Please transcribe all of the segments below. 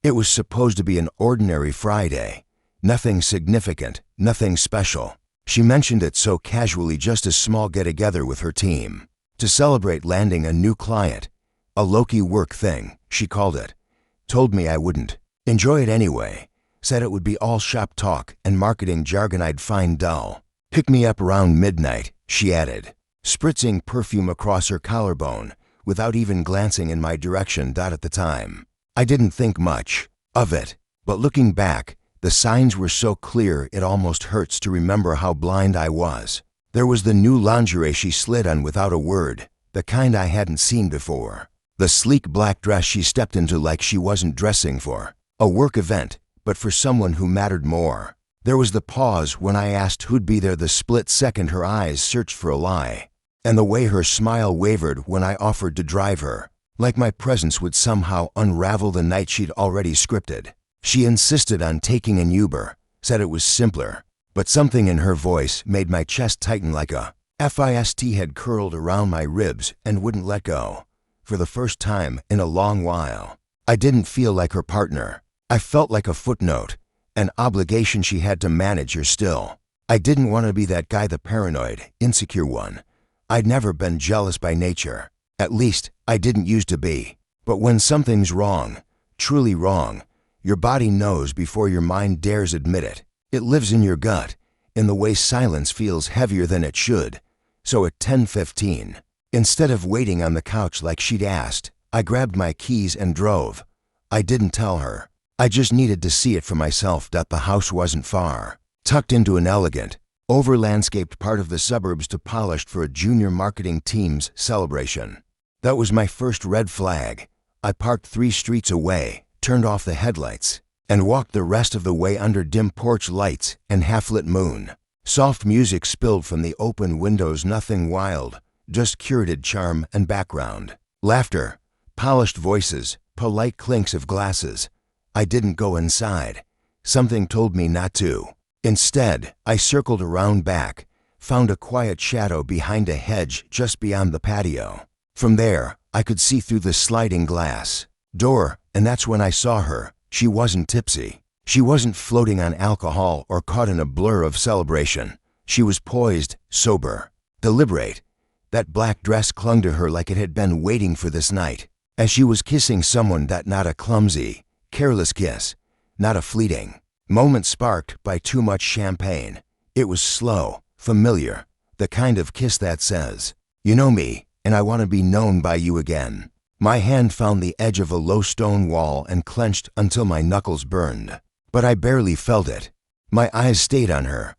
It was supposed to be an ordinary Friday. Nothing significant, nothing special. She mentioned it so casually, just a small get-together with her team. To celebrate landing a new client. A low-key work thing, she called it. Told me I wouldn't enjoy it anyway. Said it would be all shop talk and marketing jargon I'd find dull. Pick me up around midnight, she added, spritzing perfume across her collarbone, without even glancing in my direction. At the time, I didn't think much of it, but looking back, the signs were so clear it almost hurts to remember how blind I was. There was the new lingerie she slid on without a word, the kind I hadn't seen before. The sleek black dress she stepped into like she wasn't dressing for a work event, but for someone who mattered more. There was the pause when I asked who'd be there, the split second her eyes searched for a lie, and the way her smile wavered when I offered to drive her, like my presence would somehow unravel the night she'd already scripted. She insisted on taking an Uber, said it was simpler, but something in her voice made my chest tighten like a fist had curled around my ribs and wouldn't let go. For the first time in a long while, I didn't feel like her partner. I felt like a footnote, an obligation she had to manage her still. I didn't want to be that guy, the paranoid, insecure one. I'd never been jealous by nature. At least, I didn't used to be. But when something's wrong, truly wrong, your body knows before your mind dares admit it. It lives in your gut, in the way silence feels heavier than it should. So at 10:15, instead of waiting on the couch like she'd asked, I grabbed my keys and drove. I didn't tell her. I just needed to see it for myself. The house wasn't far, tucked into an elegant, over-landscaped part of the suburbs, to polished for a junior marketing team's celebration. That was my first red flag. I parked 3 streets away, turned off the headlights, and walked the rest of the way under dim porch lights and half-lit moon. Soft music spilled from the open windows, nothing wild, just curated charm and background. Laughter, polished voices, polite clinks of glasses. I didn't go inside. Something told me not to. Instead, I circled around back, found a quiet shadow behind a hedge just beyond the patio. From there, I could see through the sliding glass door, and that's when I saw her. She wasn't tipsy. She wasn't floating on alcohol or caught in a blur of celebration. She was poised, sober, deliberate. That black dress clung to her like it had been waiting for this night. As she was kissing someone, that not a clumsy, careless kiss, not a fleeting moment sparked by too much champagne. It was slow, familiar, the kind of kiss that says, "You know me, and I want to be known by you again." My hand found the edge of a low stone wall and clenched until my knuckles burned. But I barely felt it. My eyes stayed on her,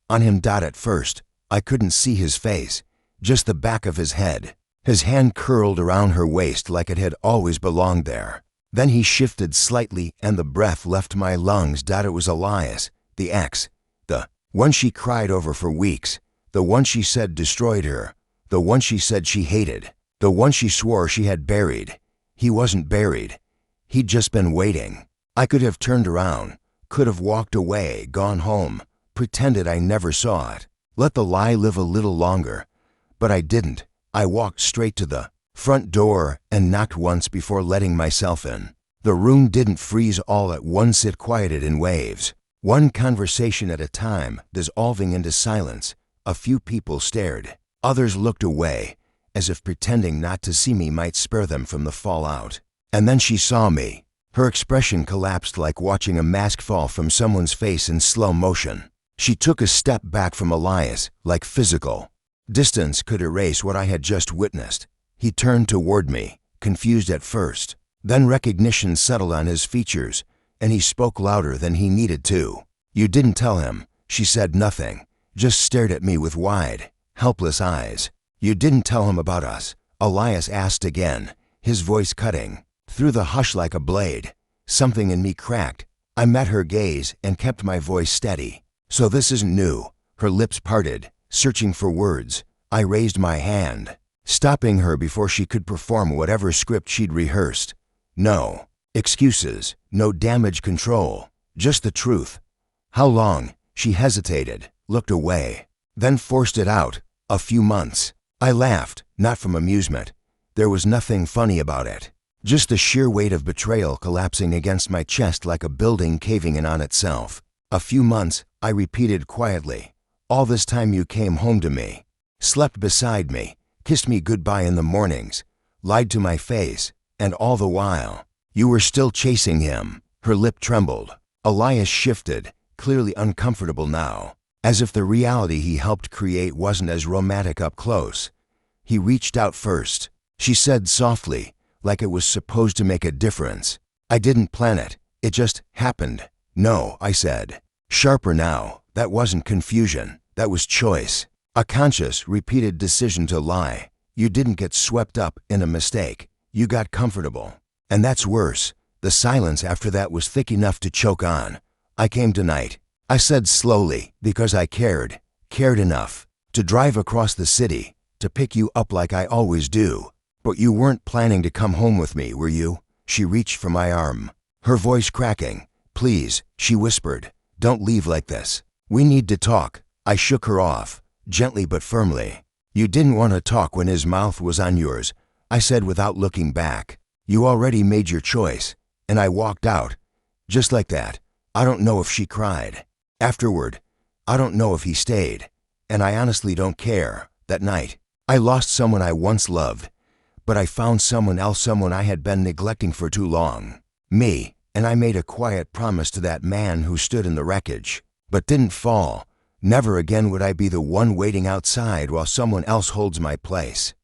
on him. At first, I couldn't see his face, just the back of his head. His hand curled around her waist like it had always belonged there. Then he shifted slightly and the breath left my lungs. It was Elias, the ex, the one she cried over for weeks, the one she said destroyed her, the one she said she hated, the one she swore she had buried. He wasn't buried. He'd just been waiting. I could have turned around, could have walked away, gone home, pretended I never saw it, let the lie live a little longer. But I didn't. I walked straight to the front door and knocked once before letting myself in. The room didn't freeze all at once, it quieted in waves, one conversation at a time, dissolving into silence. A few people stared, others looked away, as if pretending not to see me might spare them from the fallout. And then she saw me. Her expression collapsed like watching a mask fall from someone's face in slow motion. She took a step back from Elias, like physical distance could erase what I had just witnessed. He turned toward me, confused at first. Then recognition settled on his features, and he spoke louder than he needed to. "You didn't tell him." She said nothing, just stared at me with wide, helpless eyes. "You didn't tell him about us?" Elias asked again, his voice cutting through the hush like a blade. Something in me cracked. I met her gaze and kept my voice steady. "So this isn't new." Her lips parted, searching for words. I raised my hand, stopping her before she could perform whatever script she'd rehearsed. "No excuses, no damage control, just the truth." "How long?" She hesitated, looked away, then forced it out. "A few months." I laughed, not from amusement. There was nothing funny about it. Just the sheer weight of betrayal collapsing against my chest like a building caving in on itself. A few months, I repeated quietly. All this time you came home to me, slept beside me, kissed me goodbye in the mornings, lied to my face, and all the while, you were still chasing him. Her lip trembled. Elias shifted, clearly uncomfortable now, as if the reality he helped create wasn't as romantic up close. He reached out first. She said softly, like it was supposed to make a difference. I didn't plan it. It just happened. No, I said. Sharper now. That wasn't confusion. That was choice. A conscious, repeated decision to lie. You didn't get swept up in a mistake. You got comfortable. And that's worse. The silence after that was thick enough to choke on. I came tonight, I said slowly, because I cared enough, to drive across the city, to pick you up like I always do. But you weren't planning to come home with me, were you? She reached for my arm, her voice cracking. Please, she whispered, don't leave like this. We need to talk. I shook her off, gently but firmly. You didn't want to talk when his mouth was on yours, I said without looking back. You already made your choice, and I walked out, just like that. I don't know if she cried. Afterward, I don't know if he stayed, and I honestly don't care. That night, I lost someone I once loved, but I found someone else, someone I had been neglecting for too long. Me, and I made a quiet promise to that man who stood in the wreckage, but didn't fall. Never again would I be the one waiting outside while someone else holds my place.